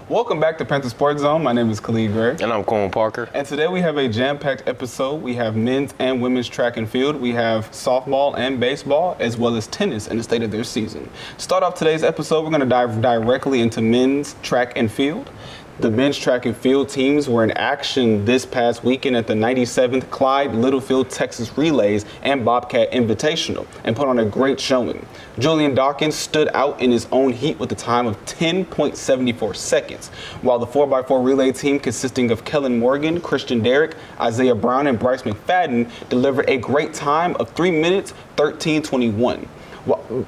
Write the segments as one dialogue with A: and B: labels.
A: Welcome back to Panther Sports Zone. My name is Khalid Gray.
B: And I'm Cohen Parker.
A: And today we have a jam-packed episode. We have men's and women's track and field. We have softball and baseball, as well as tennis in the state of their season. To start off today's episode, we're going to dive directly into men's track and field. The men's track and field teams were in action this past weekend at the 97th Clyde Littlefield Texas Relays and Bobcat Invitational and put on a great showing. Julian Dawkins stood out in his own heat with a time of 10.74 seconds, while the 4x4 relay team consisting of Kellen Morgan, Christian Derrick, Isaiah Brown, and Bryce McFadden delivered a great time of 3 minutes 13:21.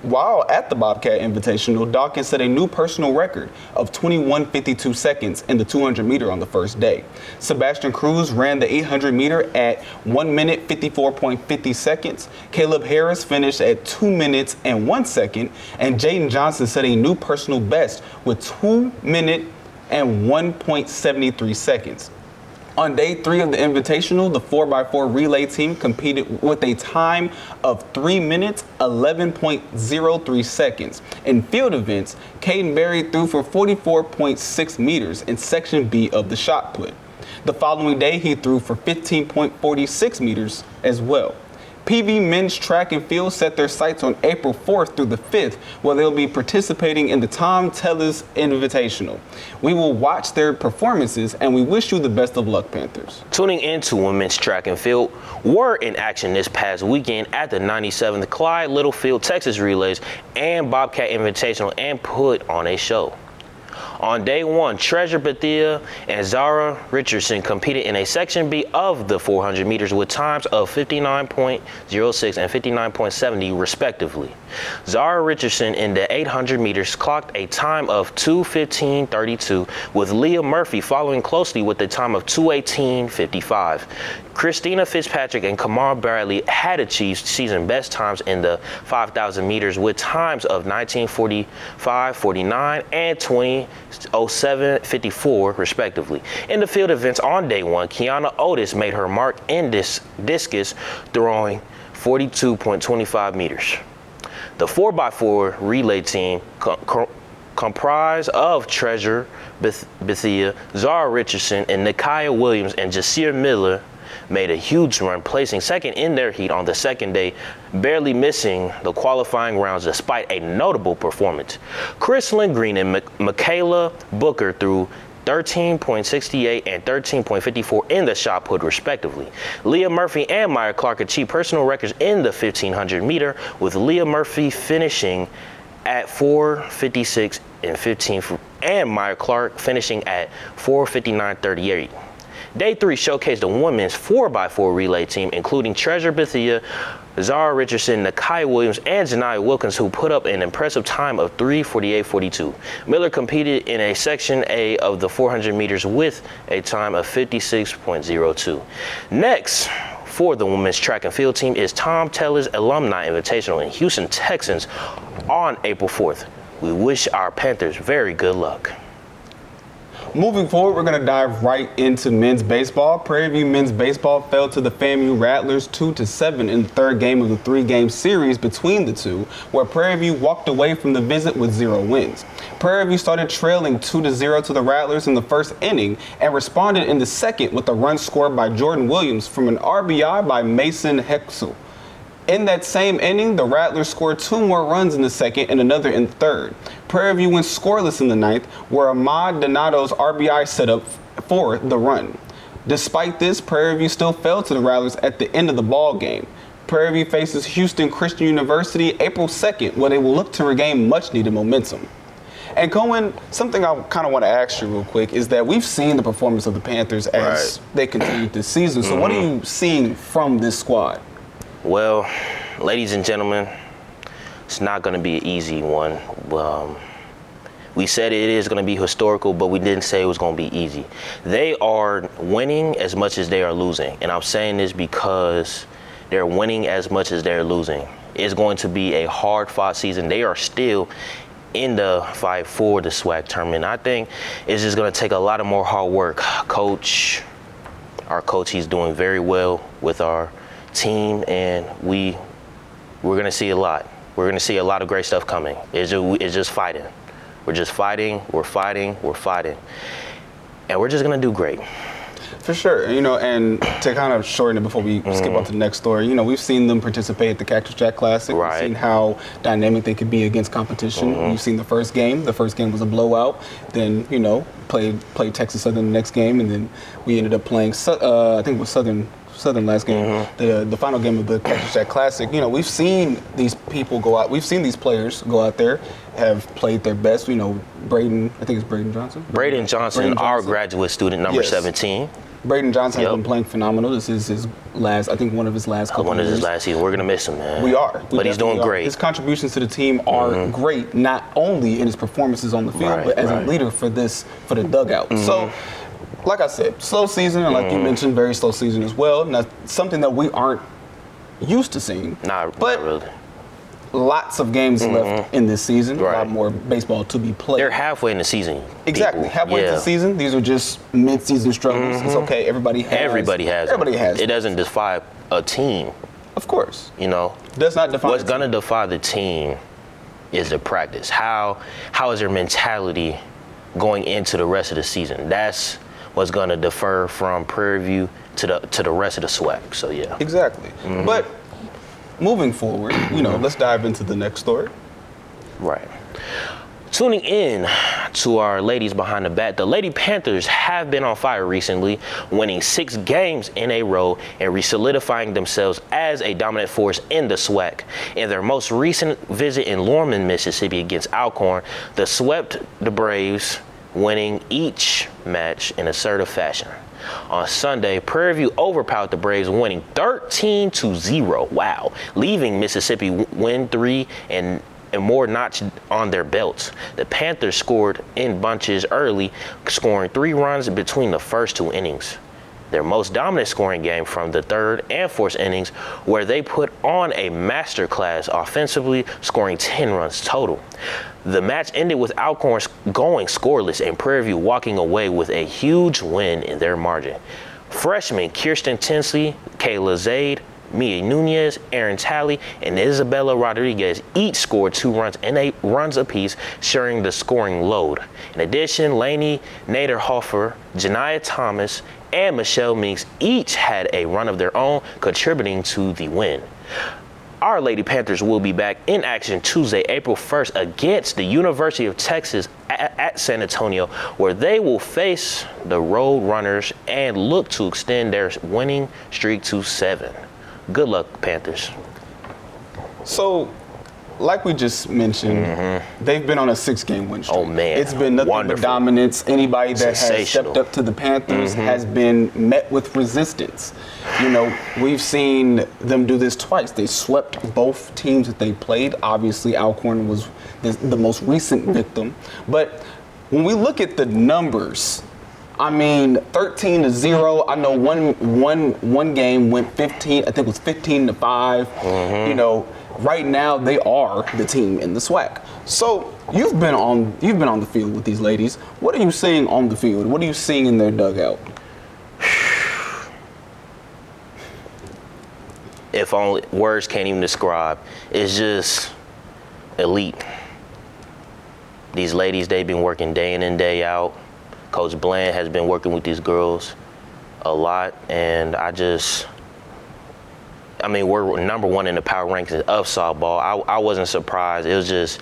A: While at the Bobcat Invitational, Dawkins set a new personal record of 21:52 seconds in the 200 meter on the first day. Sebastian Cruz ran the 800 meter at 1 minute 54.50 seconds. Caleb Harris finished at 2 minutes and 1 second, and Jaden Johnson set a new personal best with 2 minutes and 1.73 seconds. On day 3 of the Invitational, the 4x4 relay team competed with a time of 3 minutes, 11.03 seconds. In field events, Caden Berry threw for 44.6 meters in Section B of the shot put. The following day, he threw for 15.46 meters as well. PV men's track and field set their sights on April 4th through the 5th, where they'll be participating in the Tom Tellers Invitational. We will watch their performances, and we wish you the best of luck, Panthers.
B: Tuning into women's track and field were in action this past weekend at the 97th Clyde Littlefield Texas Relays and Bobcat Invitational and put on a show. On day 1, Treasure Bethia and Zara Richardson competed in a Section B of the 400 meters with times of 59.06 and 59.70 respectively. Zara Richardson in the 800 meters clocked a time of 2:15:32, with Leah Murphy following closely with a time of 2:18:55. Christina Fitzpatrick and Kamar Bradley had achieved season best times in the 5,000 meters with times of 19:45:49 and 20:07:54 respectively. In the field events on day 1, Kiana Otis made her mark in discus throwing 42.25 meters. The 4x4 relay team comprised of Treasure Bethia, Zara Richardson, and Nikiah Williams and Jasir Miller made a huge run, placing second in their heat on the second day, barely missing the qualifying rounds despite a notable performance. Chris Lindgreen and Michaela Booker threw 13.68 and 13.54 in the shot put respectively. Leah Murphy and Maya Clark achieved personal records in the 1500 meter, with Leah Murphy finishing at 4:56 and 15 and Maya Clark finishing at 4:59:38. Day 3 showcased the women's 4x4 relay team, including Treasure Bethia, Zara Richardson, Nikiah Williams, and Janiyah Wilkins, who put up an impressive time of 3:48:42. Miller competed in a Section A of the 400 meters with a time of 56.02. Next, for the women's track and field team is Tom Tellers Alumni Invitational in Houston, Texans on April 4th. We wish our Panthers very good luck.
A: Moving forward, we're going to dive right into men's baseball. Prairie View men's baseball fell to the FAMU Rattlers 2-7 in the third game of the 3-game series between the two, where Prairie View walked away from the visit with 0 wins. Prairie View started trailing 2-0 to the Rattlers in the first inning and responded in the second with a run scored by Jordan Williams from an RBI by Mason Hexel. In that same inning, the Rattlers scored 2 more runs in the second and another in the third. Prairie View went scoreless in the ninth, where Ahmad Donato's RBI set up for the run. Despite this, Prairie View still fell to the Rattlers at the end of the ball game. Prairie View faces Houston Christian University April 2nd, where they will look to regain much-needed momentum. And Cohen, something I kind of want to ask you real quick is that we've seen the performance of the Panthers as they continue this season. So what are you seeing from this squad?
B: Well, ladies and gentlemen, it's not going to be an easy one. We said it is going to be historical, but we didn't say it was going to be easy. They are winning as much as they are losing. And I'm saying this because they're winning as much as they're losing. It's going to be a hard-fought season. They are still in the fight for the SWAC tournament. I think it's just going to take a lot of more hard work. Our coach, he's doing very well with our team, and we're going to see a lot. We're going to see a lot of great stuff coming. It's just fighting. We're just fighting, we're fighting, we're fighting. And we're just going to do great.
A: For sure, and to kind of shorten it before we skip on to the next story, we've seen them participate at the Cactus Jack Classic.
B: Right.
A: We've seen how dynamic they could be against competition. We've seen the first game. The first game was a blowout. Then, played Texas Southern the next game, and then we ended up playing, I think it was Southern last game, the final game of the Panther Sports Classic. We've seen these people go out. We've seen these players go out there, have played their best. Braden, I think it's Braden Johnson.
B: Braden Johnson, our graduate student, number 17.
A: Braden Johnson has been playing phenomenal. This is his last, I think one of his last couple
B: One of
A: years.
B: his last season. We're going to miss him, man.
A: We are.
B: But he's doing great.
A: His contributions to the team are great, not only in his performances on the field, but as a leader for the dugout. So, like I said, slow season, and like you mentioned, very slow season as well. Now, something that we aren't used to seeing.
B: Not really.
A: Lots of games left in this season. A lot more baseball to be played.
B: They're halfway in the season.
A: Exactly. Halfway into the season. These are just mid-season struggles. It's okay. Everybody has.
B: It doesn't defy a team.
A: Of course.
B: Does
A: not define.
B: What's going to defy the team is the practice. How is their mentality going into the rest of the season? That's what's going to defer from Prairie View to the rest of the SWAC. So yeah.
A: Exactly. But moving forward, let's dive into the next story. Right.
B: Tuning in to our ladies behind the bat, the Lady Panthers have been on fire recently, winning 6 games in a row and re-solidifying themselves as a dominant force in the SWAC. In their most recent visit in Lorman, Mississippi against Alcorn, they swept the Braves, winning each match in assertive fashion. On Sunday, Prairie View overpowered the Braves, winning 13-0. Wow. Leaving Mississippi win 3 and more notch on their belts. The Panthers scored in bunches early, scoring 3 runs between the first 2 innings. Their most dominant scoring game from the 3rd and 4th innings, where they put on a masterclass offensively, scoring 10 runs total. The match ended with Alcorn going scoreless and Prairie View walking away with a huge win in their margin. Freshmen Kirsten Tinsley, Kayla Zaid, Mia Nunez, Aaron Talley, and Isabella Rodriguez each scored 2 runs and 8 runs apiece, sharing the scoring load. In addition, Lainey Naderhofer, Janiyah Thomas, and Michelle Meeks each had a run of their own, contributing to the win. Our Lady Panthers will be back in action Tuesday, April 1st against the University of Texas at San Antonio, where they will face the Road Runners and look to extend their winning streak to 7. Good luck, Panthers.
A: So, like we just mentioned, they've been on a 6-game win streak.
B: Oh, man.
A: It's been nothing but dominance. Anybody that has stepped up to the Panthers has been met with resistance. We've seen them do this twice. They swept both teams that they played. Obviously, Alcorn was the most recent victim. But when we look at the numbers, 13-0. I know one game went 15. I think it was 15-5. Right now they are the team in the SWAC. So you've been on the field with these ladies. What are you seeing on the field? What are you seeing in their dugout?
B: If only words can't even describe. It's just elite. These ladies, they've been working day in and day out. Coach Bland has been working with these girls a lot, and we're number 1 in the power rankings of softball. I wasn't surprised. I was just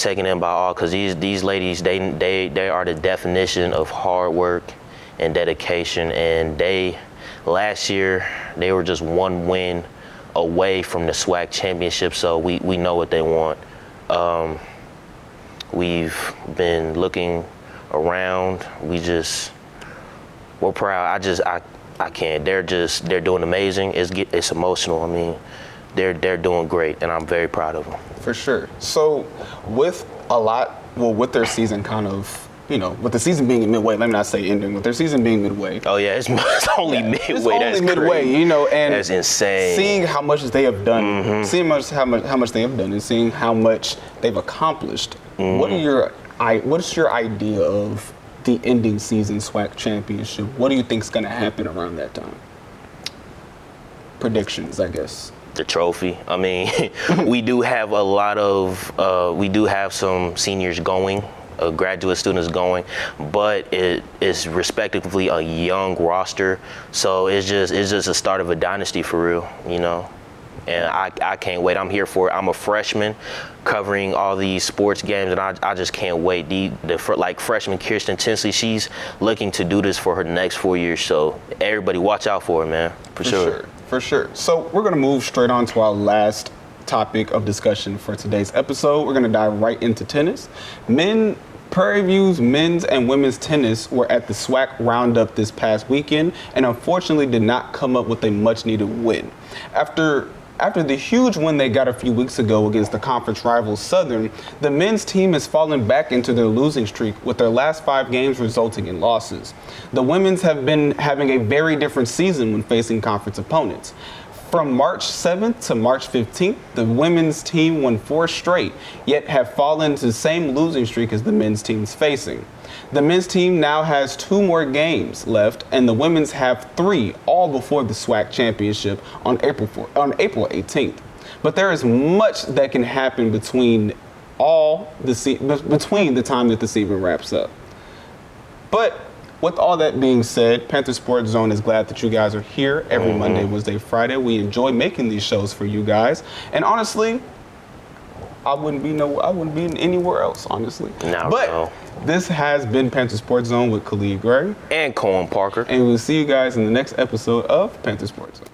B: taken in by all, because these ladies, they are the definition of hard work and dedication, and last year they were just 1 win away from the SWAC championship, so we know what they want. We've been looking around. We're proud. I can't. They're doing amazing. It's emotional. They're doing great, and I'm very proud of them.
A: For sure. So with their season kind of, with the season being midway, let me not say ending, with their season being midway.
B: Oh yeah, it's only midway.
A: It's only midway,
B: crazy.
A: And
B: that's insane.
A: Seeing how much they have done, seeing how much they have done, and seeing how much they've accomplished. What's your idea of the ending season SWAC championship? What do you think is going to happen around that time? Predictions, I guess.
B: the trophy. I mean, we do have some seniors going, graduate students going, but it is respectively a young roster. So it's just a start of a dynasty for real, you know. And I can't wait. I'm here for it. I'm a freshman covering all these sports games, and I just can't wait. Like freshman Kirsten Tinsley, she's looking to do this for her next 4 years. So everybody watch out for her, man. For sure.
A: For sure. So we're going to move straight on to our last topic of discussion for today's episode. We're going to dive right into tennis. Prairie View's men's and women's tennis were at the SWAC Roundup this past weekend and unfortunately did not come up with a much-needed win. After the huge win they got a few weeks ago against the conference rival Southern, the men's team has fallen back into their losing streak with their last 5 games resulting in losses. The women's have been having a very different season when facing conference opponents. From March 7th to March 15th, the women's team won 4 straight, yet have fallen to the same losing streak as the men's team's facing. The men's team now has 2 more games left, and the women's have 3, all before the SWAC championship on April 18th. But there is much that can happen between the time that the season wraps up. But with all that being said, Panther Sports Zone is glad that you guys are here every Monday, Wednesday, Friday. We enjoy making these shows for you guys, and honestly, I wouldn't be anywhere else, honestly. No. This has been Panther Sports Zone with Khalid Gray
B: and Cohen Parker,
A: and we'll see you guys in the next episode of Panther Sports Zone.